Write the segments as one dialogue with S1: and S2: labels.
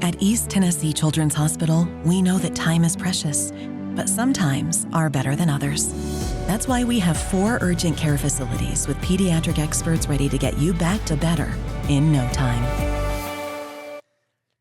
S1: At East Tennessee Children's Hospital, we know that time is precious, but some times are better than others. That's why we have 4 urgent care facilities with pediatric experts ready to get you back to better in no time.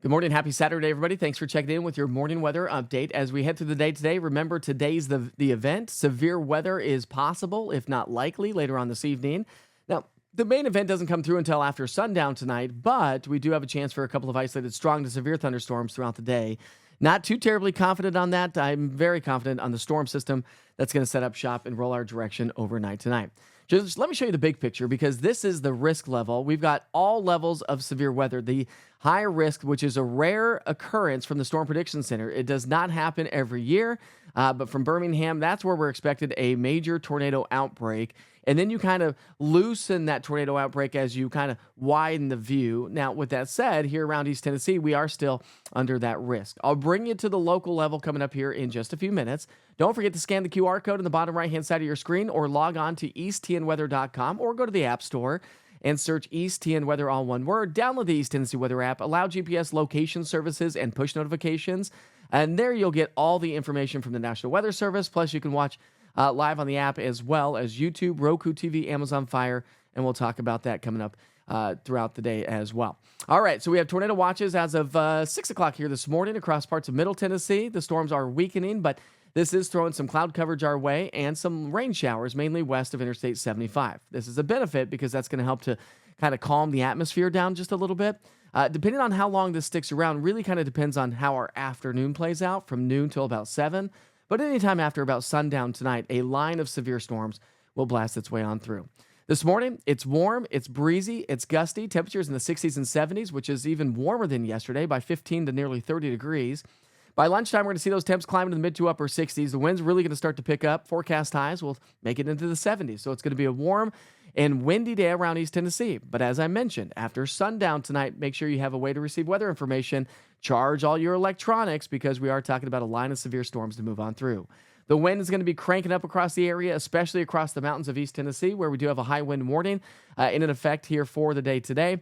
S2: Good morning. Happy Saturday, everybody. Thanks for checking in with your morning weather update. As we head through the day today, remember today's the event. Severe weather is possible, if not likely, later on this evening. Now, the main event doesn't come through until after sundown tonight, but we do have a chance for a couple of isolated strong to severe thunderstorms throughout the day. Not too terribly confident on that. I'm very confident on the storm system that's going to set up shop and roll our direction overnight tonight. Just let me show you the big picture because this is the risk level. We've got all levels of severe weather. The high risk, which is a rare occurrence from the Storm Prediction Center. It does not happen every year, but from Birmingham, that's where we're expected a major tornado outbreak. And then you kind of loosen that tornado outbreak as you kind of widen the view. Now, with that said, here around East Tennessee, we are still under that risk. I'll bring you to the local level coming up here in just a few minutes. Don't forget to scan the QR code on the bottom right-hand side of your screen or log on to easttnweather.com or go to the App Store and search East TN Weather, all one word. Download the East Tennessee Weather app, allow GPS location services and push notifications, and there you'll get all the information from the National Weather Service. Plus, you can watch live on the app as well as YouTube, Roku TV, Amazon Fire, and we'll talk about that coming up throughout the day as well. All right, so we have tornado watches as of 6 o'clock here this morning across parts of Middle Tennessee. The storms are weakening, but this is throwing some cloud coverage our way and some rain showers, mainly west of Interstate 75. This is a benefit because that's going to help to kind of calm the atmosphere down just a little bit. Depending on how long this sticks around, really kind of depends on how our afternoon plays out from noon till about 7. But anytime after about sundown tonight, a line of severe storms will blast its way on through. This morning, it's warm, it's breezy, it's gusty. Temperatures in the 60s and 70s, which is even warmer than yesterday by 15 to nearly 30 degrees. By lunchtime, we're going to see those temps climb into the mid to upper 60s. The wind's really going to start to pick up. Forecast highs will make it into the 70s. So it's going to be a warm and windy day around East Tennessee. But as I mentioned, after sundown tonight, make sure you have a way to receive weather information. Charge all your electronics because we are talking about a line of severe storms to move on through. The wind is going to be cranking up across the area, especially across the mountains of East Tennessee, where we do have a high wind warning in effect here for the day today,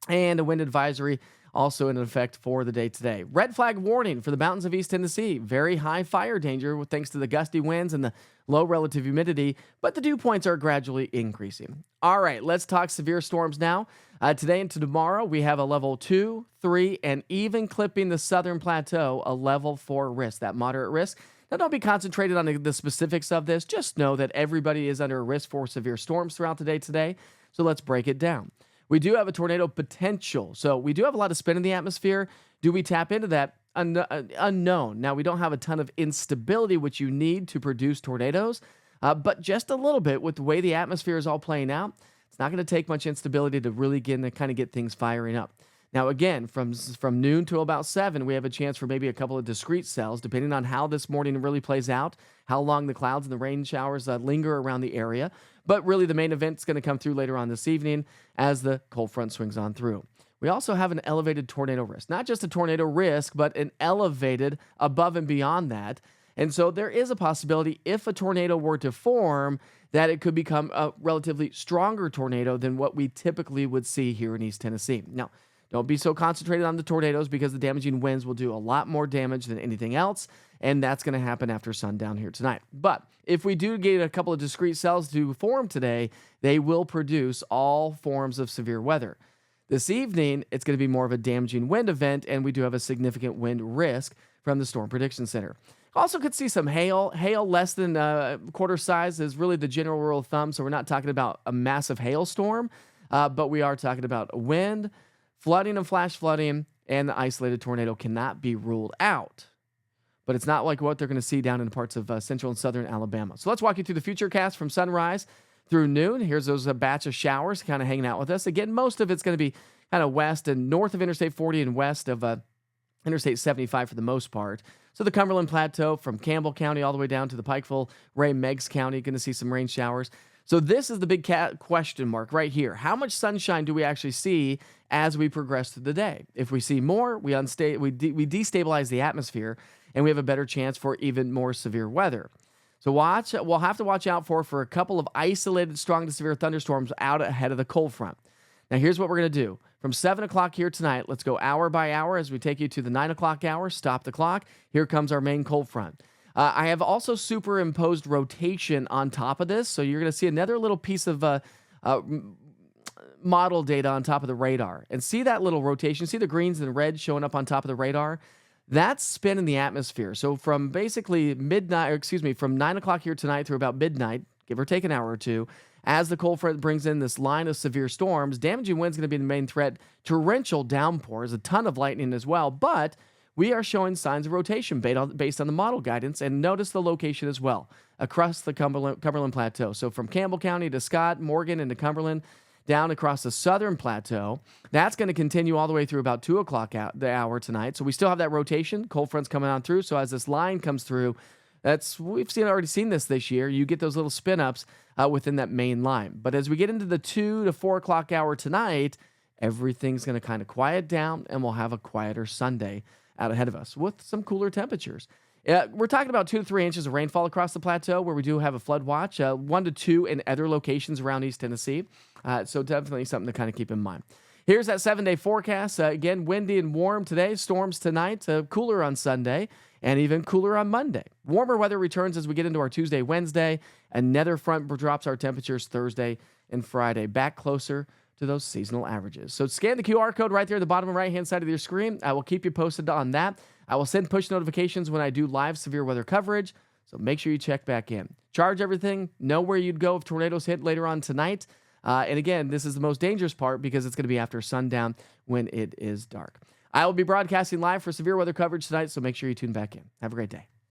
S2: and a wind advisory also in effect for the day today. Red flag warning for the mountains of East Tennessee. Very high fire danger thanks to the gusty winds and the low relative humidity, but the dew points are gradually increasing. All right, let's talk severe storms now. Today and tomorrow, we have a level 2, 3, and even clipping the southern plateau, a level 4 risk, that moderate risk. Now, don't be concentrated on the specifics of this. Just know that everybody is under a risk for severe storms throughout the day today. So let's break it down. We do have a tornado potential. So we do have a lot of spin in the atmosphere. Do we tap into that? Unknown. Now, we don't have a ton of instability, which you need to produce tornadoes, but just a little bit with the way the atmosphere is all playing out. It's not going to take much instability to really get things firing up. Now, again, from noon to about 7, we have a chance for maybe a couple of discrete cells, depending on how this morning really plays out, how long the clouds and the rain showers linger around the area. But really, the main event is going to come through later on this evening as the cold front swings on through. We also have an elevated tornado risk. Not just a tornado risk, but an elevated above and beyond that. And so there is a possibility if a tornado were to form that it could become a relatively stronger tornado than what we typically would see here in East Tennessee. Now, don't be so concentrated on the tornadoes because the damaging winds will do a lot more damage than anything else, and that's going to happen after sundown here tonight. But if we do get a couple of discrete cells to form today, they will produce all forms of severe weather. This evening, it's going to be more of a damaging wind event, and we do have a significant wind risk from the Storm Prediction Center. Also could see some hail. Hail less than quarter size is really the general rule of thumb, so we're not talking about a massive hailstorm, but we are talking about wind, flooding and flash flooding, and the isolated tornado cannot be ruled out. But it's not like what they're going to see down in parts of central and southern Alabama. So let's walk you through the Futurecast from sunrise through noon. Here's those batch of showers kind of hanging out with us. Again, most of it's going to be kind of west and north of Interstate 40 and west of Interstate 75 for the most part. So the Cumberland Plateau from Campbell County all the way down to the Pikeville, Ray, Meigs County, going to see some rain showers. So this is the big question mark right here. How much sunshine do we actually see as we progress through the day? If we see more, we destabilize the atmosphere, and we have a better chance for even more severe weather. So we'll have to watch out for a couple of isolated strong to severe thunderstorms out ahead of the cold front. Now here's what we're going to do. from 7 o'clock here tonight. Let's go hour by hour as we take you to the 9 o'clock hour. Stop the clock. Here comes our main cold front. I have also superimposed rotation on top of this, so you're going to see another little piece of model data on top of the radar. And see that little rotation? See the greens and reds showing up on top of the radar? That's spin in the atmosphere. So from basically from 9 o'clock here tonight through about midnight, give or take an hour or two, as the cold front brings in this line of severe storms, damaging winds going to be the main threat. Torrential downpours, a ton of lightning as well, but we are showing signs of rotation based on the model guidance, and notice the location as well, across the Cumberland Plateau. So from Campbell County to Scott, Morgan, into Cumberland, down across the southern plateau. That's going to continue all the way through about 2 o'clock the hour tonight. So we still have that rotation. Cold front's coming on through. So as this line comes through, we've already seen this year. You get those little spin-ups within that main line. But as we get into the 2 to 4 o'clock hour tonight, everything's going to kind of quiet down, and we'll have a quieter Sunday out ahead of us with some cooler temperatures. We're talking about 2 to 3 inches of rainfall across the plateau, where we do have a flood watch, 1 to 2 in other locations around East Tennessee. So definitely something to kind of keep in mind. Here's that 7-day forecast. Again, windy and warm today, storms tonight, cooler on Sunday, and even cooler on Monday. Warmer weather returns as we get into our Tuesday, Wednesday. Another front drops our temperatures Thursday and Friday, back closer to those seasonal averages. So scan the QR code right there at the bottom right-hand side of your screen. I will keep you posted on that. I will send push notifications when I do live severe weather coverage, so make sure you check back in. Charge everything. Know where you'd go if tornadoes hit later on tonight. And again, this is the most dangerous part because it's going to be after sundown when it is dark. I will be broadcasting live for severe weather coverage tonight, so make sure you tune back in. Have a great day.